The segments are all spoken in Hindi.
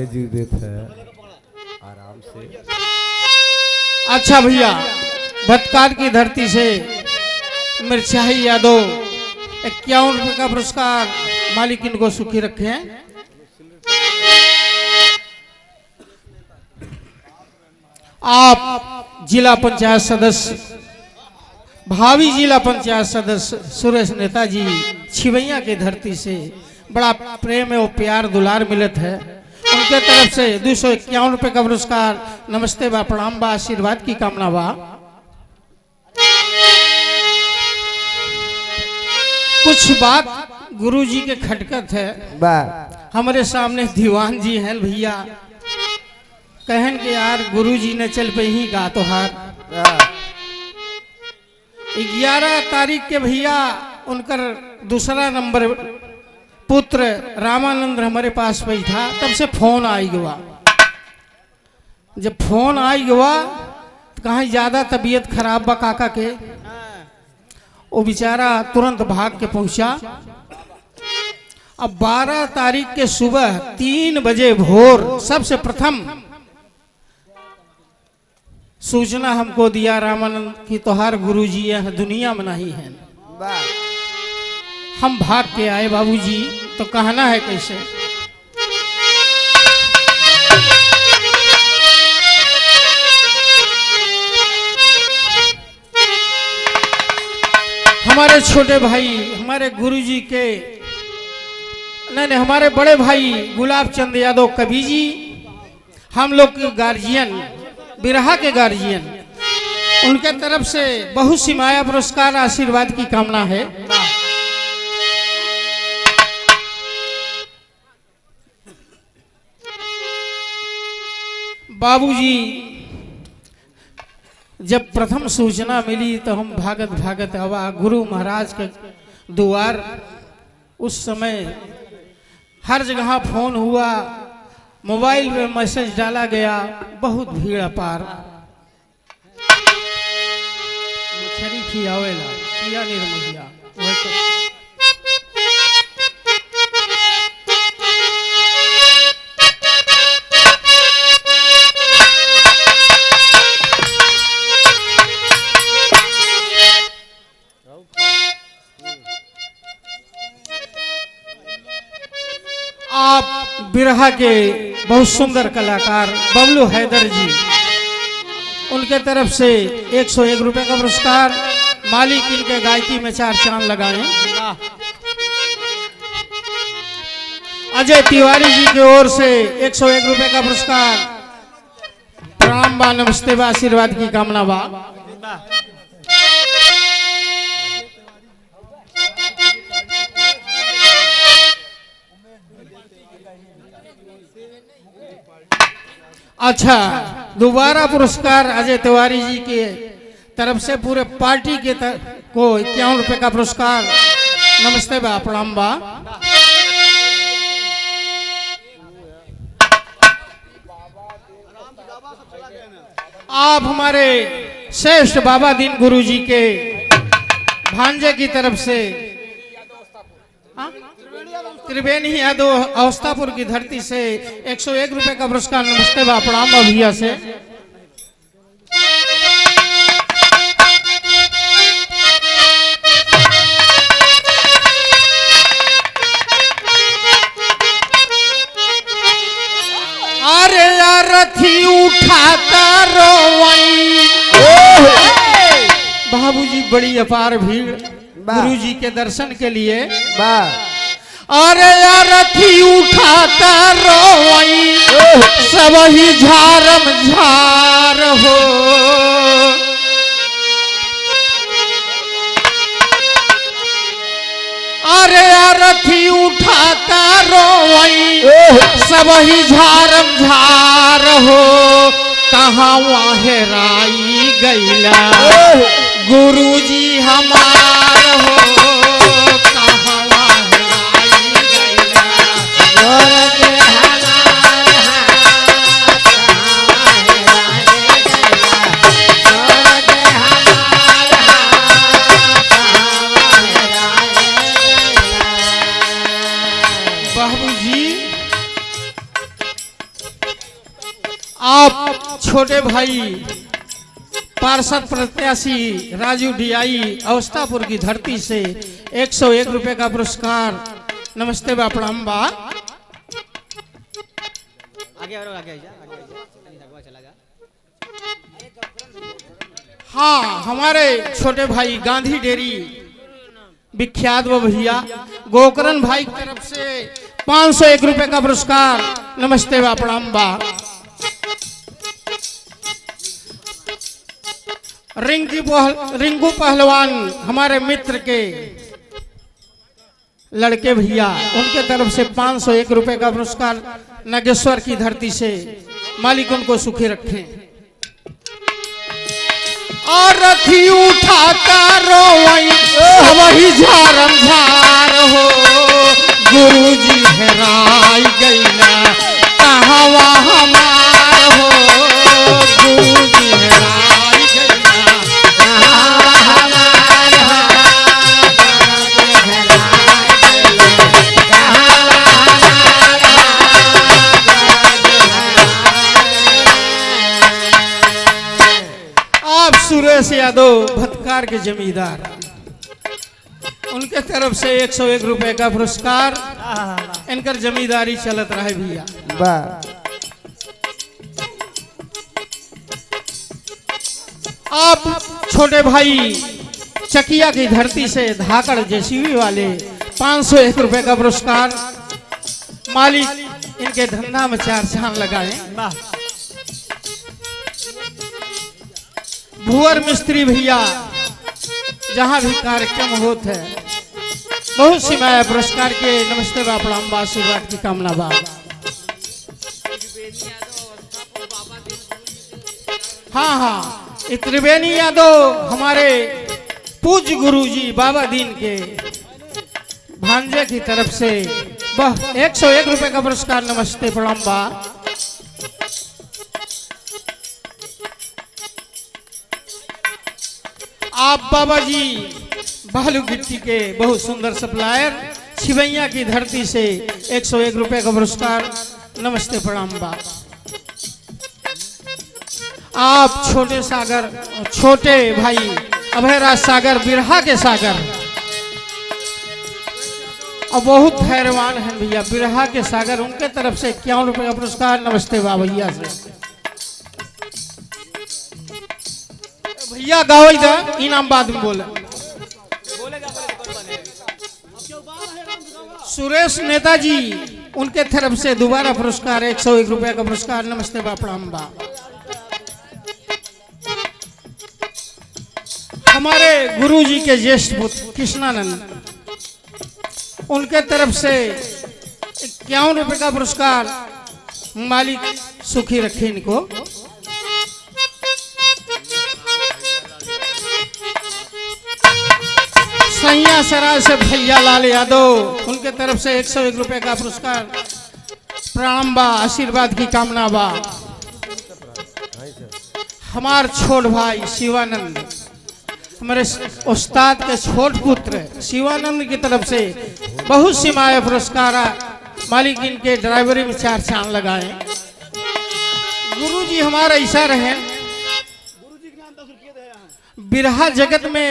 आगे जी देते हैं आराम से। अच्छा भैया, भटकाल की धरती से मिर्चाई यादव 51 रुपए का पुरस्कार, मालिक इनको सुखी रखे हैं। आप जिला पंचायत सदस्य, भावी जिला पंचायत सदस्य सुरेश नेताजी छिवैया की धरती से बड़ा प्रेम और प्यार दुलार मिलत है, उनके तरफ से 251 रुपए का पुरस्कार। नमस्ते बा, प्रणाम बा, आशीर्वाद की कामना बा। कुछ बात गुरु जी के खटकत है। हमारे सामने दीवान जी हैं भैया, कहन के यार गुरु जी ने चल पे ही गा तो हार 11 तारीख के भैया उनकर दूसरा नंबर पुत्र रामानंद हमारे पास बैठा, तब से फोन आई गवा। जब फोन आई गवा तो कहीं ज्यादा तबीयत खराब बा काका के, वो बेचारा तुरंत भाग के पहुंचा। अब 12 तारीख के सुबह 3 बजे भोर सबसे प्रथम सूचना हमको दिया रामानंद की तोहार गुरु जी यह दुनिया में नहीं है। हम भाग के आए बाबूजी, तो कहना है कैसे। हमारे छोटे भाई, हमारे गुरुजी के नहीं, हमारे बड़े भाई गुलाब चंद यादव कवि जी, हम लोग के गार्जियन, बिरहा के गार्जियन, उनके तरफ से बहुत सी माया पुरस्कार आशीर्वाद की कामना है। बाबूजी जब प्रथम सूचना मिली तो हम भागत भागत आवा गुरु महाराज के द्वार। उस समय हर जगह फोन हुआ, मोबाइल में मैसेज डाला गया, बहुत भीड़ अपार। मछली खियावेला किया निर्महिया आप बिरहा के बहुत सुंदर कलाकार बबलू हैदर जी, उनके तरफ से 101 रुपए का पुरस्कार, मालिक इनके गायकी में 4 चांद लगाए। अजय तिवारी जी की ओर से 101 रुपए का पुरस्कार, प्रणाम बा, नमस्ते बा, आशीर्वाद की कामना बा। अच्छा, दोबारा पुरस्कार अजय तिवारी जी के तरफ से पूरे पार्टी के को 51 रुपए का पुरस्कार। नमस्ते बा, प्रणाम बा। आप हमारे श्रेष्ठ बाबा दीन गुरु जी के भांजे की तरफ से त्रिवेणी यादव अवस्थापुर की धरती से 101 रुपए का पुरस्कार। नमस्ते बा, प्रणाम बा भैया से। अरे यार रथी उठाता रोवई, बाबूजी बड़ी अपार भीड़ गुरु जी के दर्शन के लिए। अरे यार रथी उठाता रोवई, सब ही झारम झार हो। अरे यार रथी उठाता रोवई, सब ही झारम झार हो। कहाँ हेराई गईला गुरु जी हमार हो। आप छोटे भाई पार्षद प्रत्याशी राजू डीआई अवस्थापुर की धरती से 101 रुपए का पुरस्कार। नमस्ते बा, प्रणाम बा। हाँ, हमारे छोटे भाई गांधी डेरी विख्यात वो भैया गोकरण भाई की तरफ से 501 रुपए का पुरस्कार। नमस्ते बा, प्रणाम बा। रिंकू पहलवान हमारे मित्र के लड़के भैया, उनके तरफ से 501 रुपए का पुरस्कार। नागेश्वर की धरती से, मालिक उनको सुखी रखें। और रथी उठाता रोवई वही झारम झार हो, गुरुजी हेराई गईला कहवा हमार हो, गुरुजी हेराई गईला कहवा हमार हो, आप सुरेश यादव भटकार के जमींदार, उनके तरफ से 101 रुपए का पुरस्कार। इनकर जमींदारी चलत रहे भैया। आप छोटे भाई चकिया की धरती से धाकड़ जेसीबी वाले 501 रुपए का पुरस्कार। मालिक इनके धंधा में 4 चांद लगाए। भुवर मिस्त्री भैया, जहां भी कार्यक्रम होते है बहुत सी मैं पुरस्कार के नमस्ते बा, प्रणाम बा, आशीर्वाद की कामना बा। हाँ हाँ, त्रिवेणी यादव हमारे पूज्य गुरुजी बाबा दीन के भांजे की तरफ से वह 101 रुपए का पुरस्कार। नमस्ते प्रणाम बा। आप बाबा जी भालू गिट्टी के बहुत सुंदर सप्लायर छिवैया की धरती से 101 रुपए का पुरस्कार। नमस्ते प्रणाम बा। आप छोटे भाई अभयराज सागर बिरहा के सागर, और बहुत धैर्यवान हैं भैया बिरहा के सागर, उनके तरफ से 51 रुपए का पुरस्कार। नमस्ते बा भैया से। भैया गावई दा इनाम बाद में बोले। सुरेश नेताजी, उनके तरफ से दोबारा पुरस्कार 101 रुपए का पुरस्कार। नमस्ते बा, प्रणाम बा। हमारे गुरुजी के ज्येष्ठ पुत्र कृष्णानंद, उनके तरफ से 51 रुपए का पुरस्कार। मालिक सुखी रखे इनको। सैया सराय से भैया लाल यादव, उनके तरफ से 101 रुपए का पुरस्कार। प्रणाम बा, आशीर्वाद की कामना बा। हमार छोट भाई शिवानंद, हमारे उस्ताद के छोट पुत्र शिवानंद की तरफ से बहुत सी माया पुरस्कार। मालिक इनके ड्राइवरी में 4 चांद लगाए। गुरुजी हमारा ऐसा रहे, बिरहा जगत में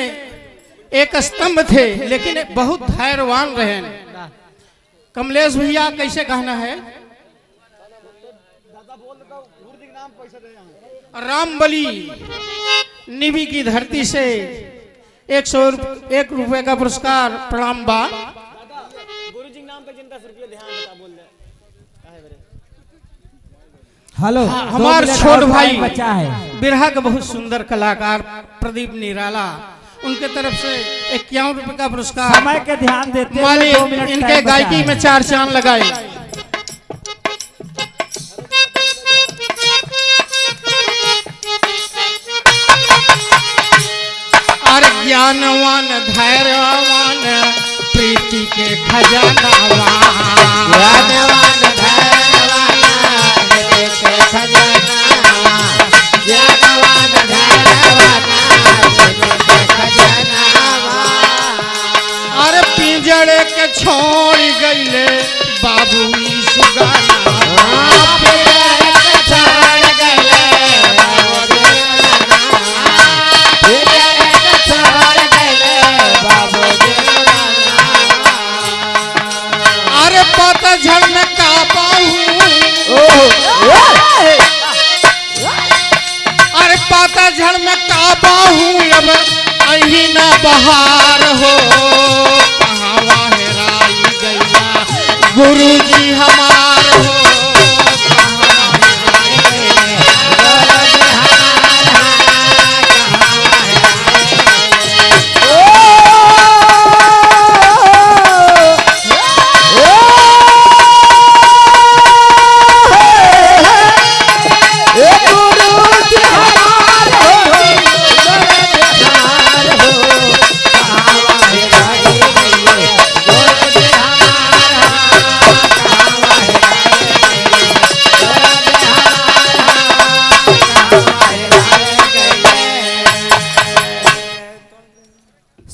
एक स्तंभ थे, लेकिन बहुत धैर्यवान रहे। कमलेश भैया कैसे कहना है? रामबली निबी की धरती से 101 रुपए का पुरस्कार। प्रणाम बा। हेलो, हमारे छोट भाई बिरहा का बहुत सुंदर कलाकार प्रदीप निराला, उनके तरफ से 51 रुपए का पुरस्कार। समय के ध्यान देते मालिक इनके गायकी में 4 चांद लगाए। और ज्ञानवान धैर्यवान प्रीति के खजानावान, ज्ञानवान धैर्यवान प्रीति के खजानावान, ज्ञानवान धैर्यवान प्रीति के खजानावान। और पिंजड़े के छोड़ गईले बाबू सुगाना, पिंजड़े के छोड़ पतझड़ में काबा हूँ अब अही न बहार हो, कहाँ हेराई गैया गुरुजी हमार हो,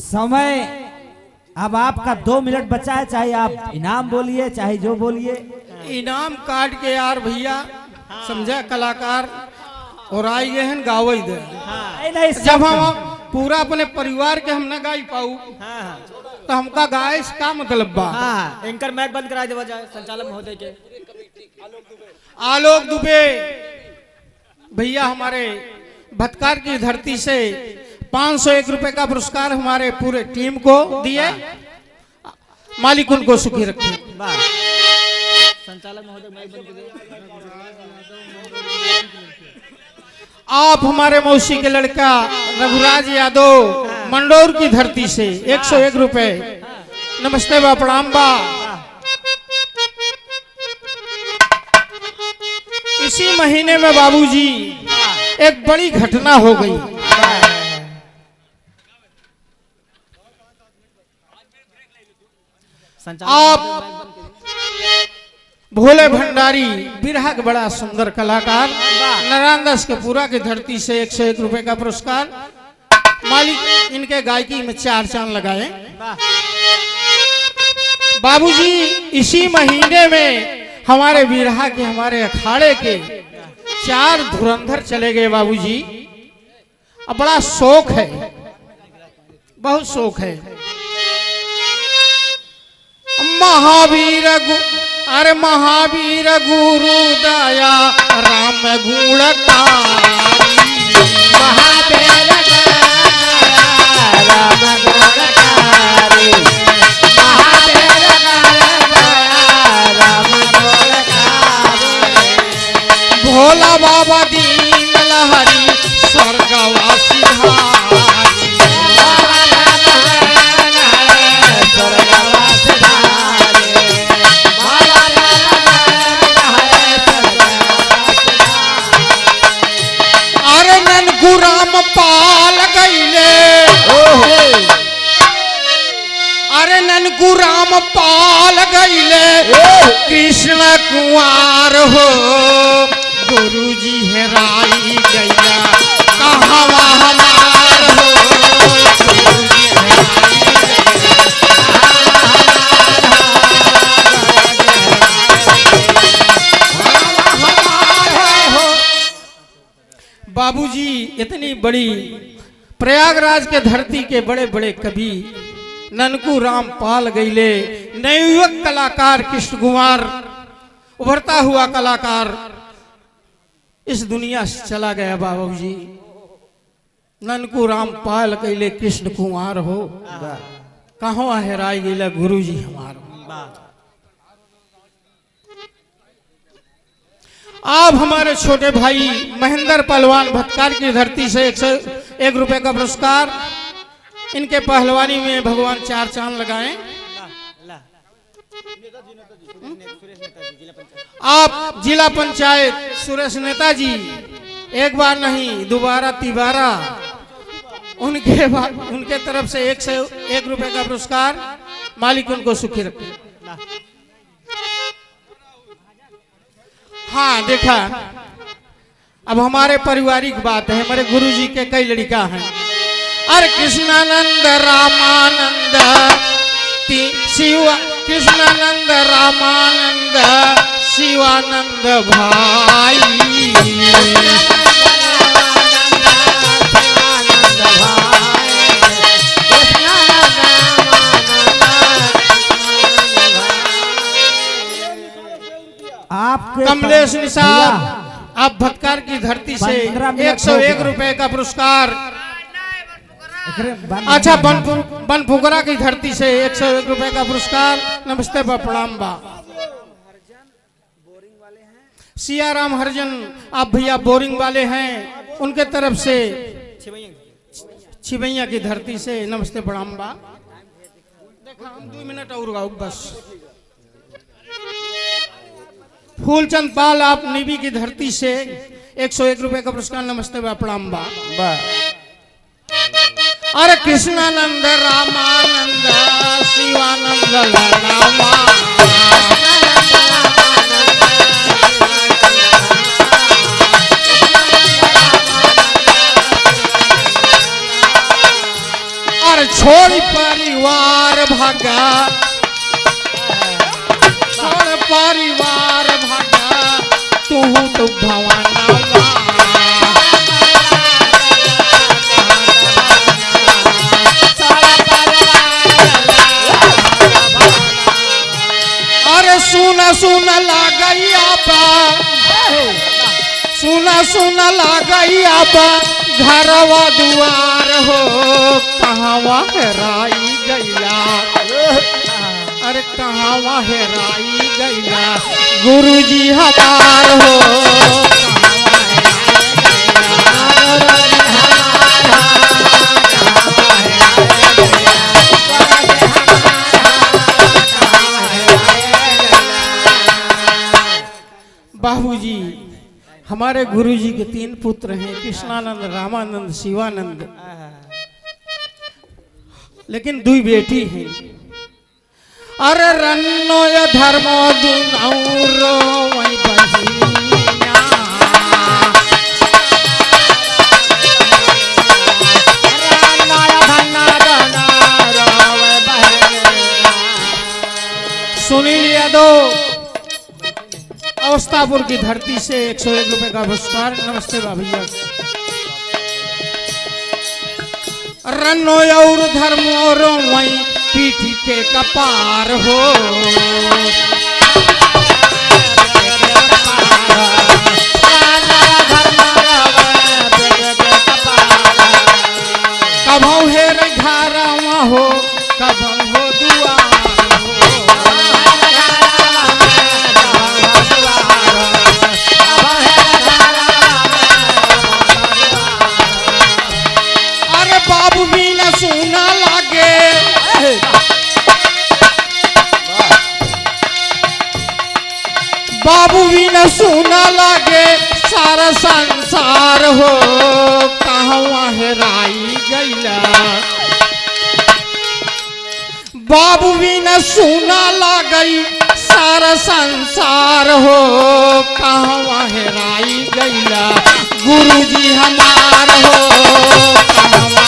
समय अब आपका 2 मिनट बचा है, चाहे आप इनाम बोलिए चाहे जो बोलिए। इनाम काट के यार भैया समझा कलाकार और आई गए हैं गावई दे। नहीं जब हम पूरा अपने परिवार के हम न गाई पाऊ तो हमका गाय का मतलब बा। एंकर मैच बंद करा देवा जाए संचालक महोदय के। आलोक दुबे भैया हमारे भटकार की धरती से 501 रुपए का पुरस्कार हमारे पूरे टीम को दिए, मालिक उनको सुखी रखे। संचालक महोदय मैच बंद कर। आप हमारे मौसी के लड़का रघुराज यादव मंडौर की धरती से 101 रुपए। नमस्ते बा, प्रणाम बा। इसी महीने में बाबूजी एक बड़ी घटना हो गई। आप भोले भंडारी बिरहा के बड़ा सुंदर कलाकार नारायण दास के पूरा की धरती से 101 रुपए का पुरस्कार, मालिक इनके गायकी में 4 चांद लगाए। बाबूजी इसी महीने में हमारे बिरहा के हमारे अखाड़े के 4 धुरंधर चले गए बाबूजी। अब बड़ा शौक है, बहुत शौक है। महावीर अरे महावीर गुरु दया राम गुणकारी, महावीर राम गुणकारी, महावीर राम गुणकारी। भोला बाबा दीन लहरी स्वर्गवासी हारी, राम पाल गईले। अरे ननकू राम पाल गईले कृष्ण कुंवार हो, गुरुजी हेराई गैया कहवा हमार हो, गुरुजी बाबूजी इतनी बड़ी प्रयागराज के धरती के बड़े बड़े कवि ननकू राम पाल गईले, नवयुवक कलाकार कृष्ण कुमार उभरता हुआ कलाकार इस दुनिया से चला गया। बाबूजी ननकू राम पाल गईले कृष्ण कुमार हो, कहाँ हेराई गईला गुरुजी हमार। आप हमारे छोटे भाई महेंद्र पहलवान भटकार की धरती से 101 रुपए का पुरस्कार, इनके पहलवानी में भगवान 4 चांद लगाएं। आप जिला पंचायत सुरेश नेताजी एक बार नहीं दोबारा तिबारा उनके तरफ से 101 रुपए का पुरस्कार, मालिक उनको सुखी रखे। हाँ देखा, अब हमारे पारिवारिक बात है। हमारे गुरुजी के कई लड़का हैं। अरे कृष्णानंद रामानंद शिवा, कृष्णानंद रामानंद शिवानंद भाई, आपके कमलेश निसार आप भटकार की की धरती से 15 मिनट 101 रुपए का पुरस्कार। एकरे बंद अच्छा नहीं बनफुगरा की धरती से 101 रुपए का पुरस्कार। नमस्ते बा, प्रणाम बा। सियाराम हरिजन आप भैया बोरिंग वाले हैं, उनके तरफ से छिबैया की धरती से नमस्ते प्रणाम बा। देखा हम 2 मिनट और गाओ बस। फूलचंद पाल आप नीबी की धरती से 101 रुपए का पुरस्कार। नमस्ते बा, प्रणाम बा। अरे कृष्णानंद रामानंद शिवानंद ललामा। अरे छोड़ परिवार भागा, छोड़ परिवार भागा, तू तो भवाना। अरे सुना सुना लागैया बा, सुना सुना लागैया बा, घरवा दुआर हो कहाँ हेराई गैला। अरे कहाँ हेराई गैला, गुरुजी हमार हो बाबूजी। हमारे गुरुजी के 3 पुत्र हैं, कृष्णानंद, रामानंद, शिवानंद, लेकिन 2 बेटी हैं। अरे रन्नो या धर्मो दुनौरो वही बहिनिया। रन्नो या धन्ना दुनौरो वही बहिनिया। सुनील यादव अवस्थापुर की धरती से 101 रुपए का पुरस्कार। नमस्ते भैया। रनो और धर्म और वही पीठी के कपार हो। कभौ है घरवा हो, कभौ हो दुआर हो। अरे बाबू भी न सुना लागे, बाबू भी न सुना लागे, सारा संसार हो कहाँ हेराई गैला। बाबू भी न सुना लागई, सारा संसार हो कहाँ हेराई गैला, गुरुजी हमार हो कहवा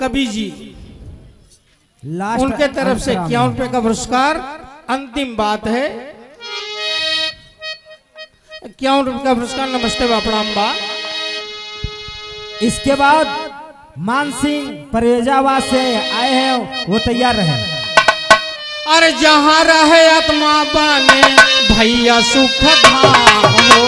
कवि जी लास्ट उनके तरफ से 51 रुपए का पुरस्कार। अंतिम बात है 51 रुपए का पुरस्कार। नमस्ते बा, प्रणाम बा। इसके बाद मान सिंह परियोजावा से आए हैं, वो तैयार रहे। अरे जहाँ रहे आत्मा बने भैया सुख धाम हो।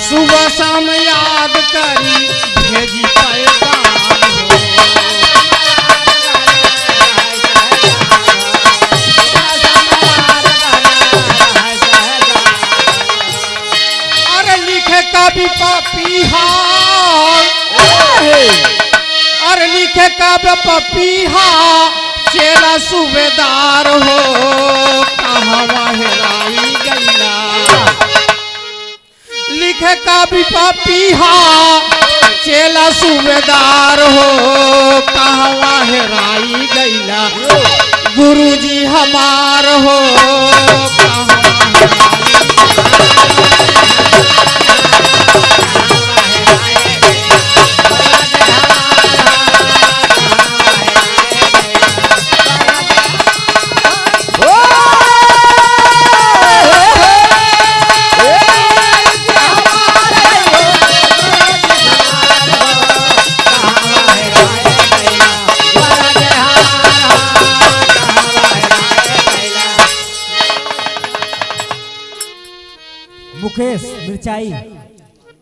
सुबह शाम याद करी भेजी पैगाम हो। अरे लिखे कवि पपीहा, अरे लिखे कवि पपीहा, चेला सूबेदार हो कहाँ हेराई गैला। लिखे काबी पापीहा चेला सूबेदार हो कहवा हेराई गईला गुरुजी हमार हो कहवा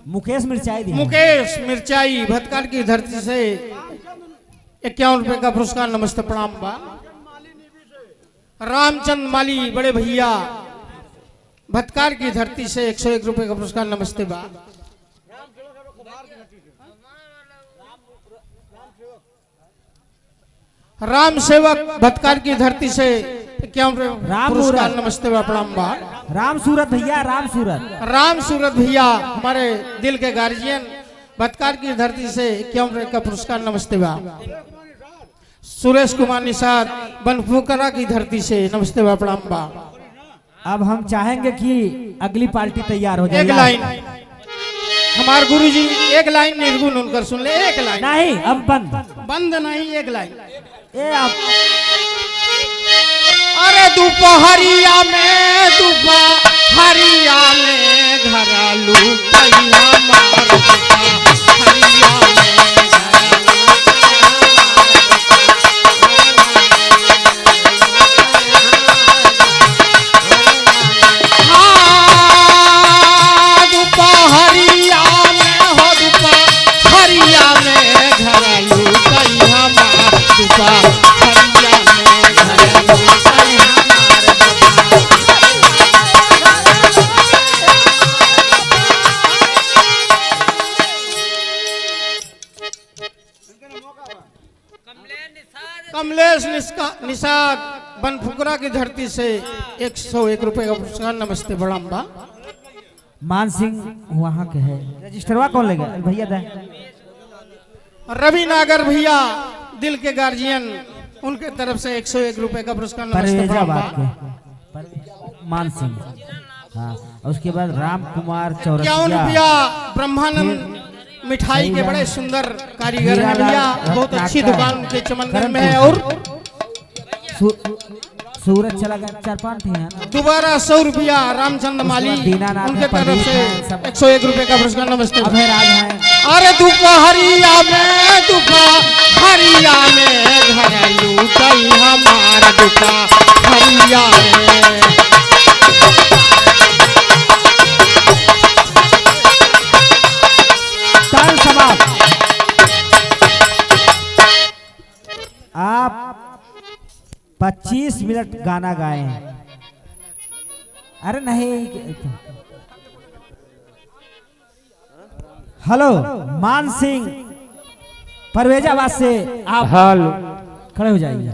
मुकेश मिर्चाई दिया। मुकेश मिर्चाई भटकाल की धरती से 51 रुपए का पुरस्कार नमस्ते प्रणाम बा। रामचंद माली बड़े भैया भटकाल की धरती से 101 रुपए का पुरस्कार नमस्ते बा। राम सेवक भटकाल की धरती से 51 रुपए पुरस्कार नमस्ते बा प्रणाम बा। राम सूरत भैया, राम सूरत भैया हमारे दिल के गार्जियन भटकाल की धरती से 51 रुपए का पुरस्कार नमस्ते बा। सुरेश कुमार निषाद बनफुकरा की धरती से नमस्ते बा प्रणाम बा। अब हम चाहेंगे कि अगली पार्टी तैयार हो जाए। एक लाइन हमारे गुरुजी एक लाइन निर्गुण उनकर सुन ले। एक लाइन नहीं, अब बंद नहीं, एक लाइन। अरे दोपहरिया में घरालू पैया मार दोपहरिया में दोपहरिया में घरालू पैया मार दोपहरिया में घरालू पैया कमलेश निषाद बनफुकरा की धरती से 101 रुपए का पुरस्कार नमस्ते बड़ाम्बा। मान सिंह वहाँ के है, रजिस्टरवा कौन लेगा भैया दे। रवि नागर भैया दिल के गार्जियन उनके तरफ से 101 रुपए का पुरस्कार नमस्ते बड़ाम्बा। मान सिंह, हाँ। उसके बाद राम कुमार चौरसिया ब्रह्मानंद मिठाई के बड़े सुंदर कारीगर हैं भैया, बहुत अच्छी दुकान के चमनगढ़ में है। और सूरज चला गया 4-5 हैं। दोबारा 100 रुपया रामचंद माली उनके तरफ से 101 रुपए का पुरस्कार नमस्ते। अरे दोपहरिया में घरेलू कई हमारा दोपहरिया में आप 25 मिनट गाना गाए हैं। अरे नहीं, हेलो मान सिंह परवेजाबाद से आप हेलो खड़े हो जाइए।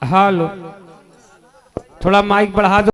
हेलो, थोड़ा माइक बढ़ा दो।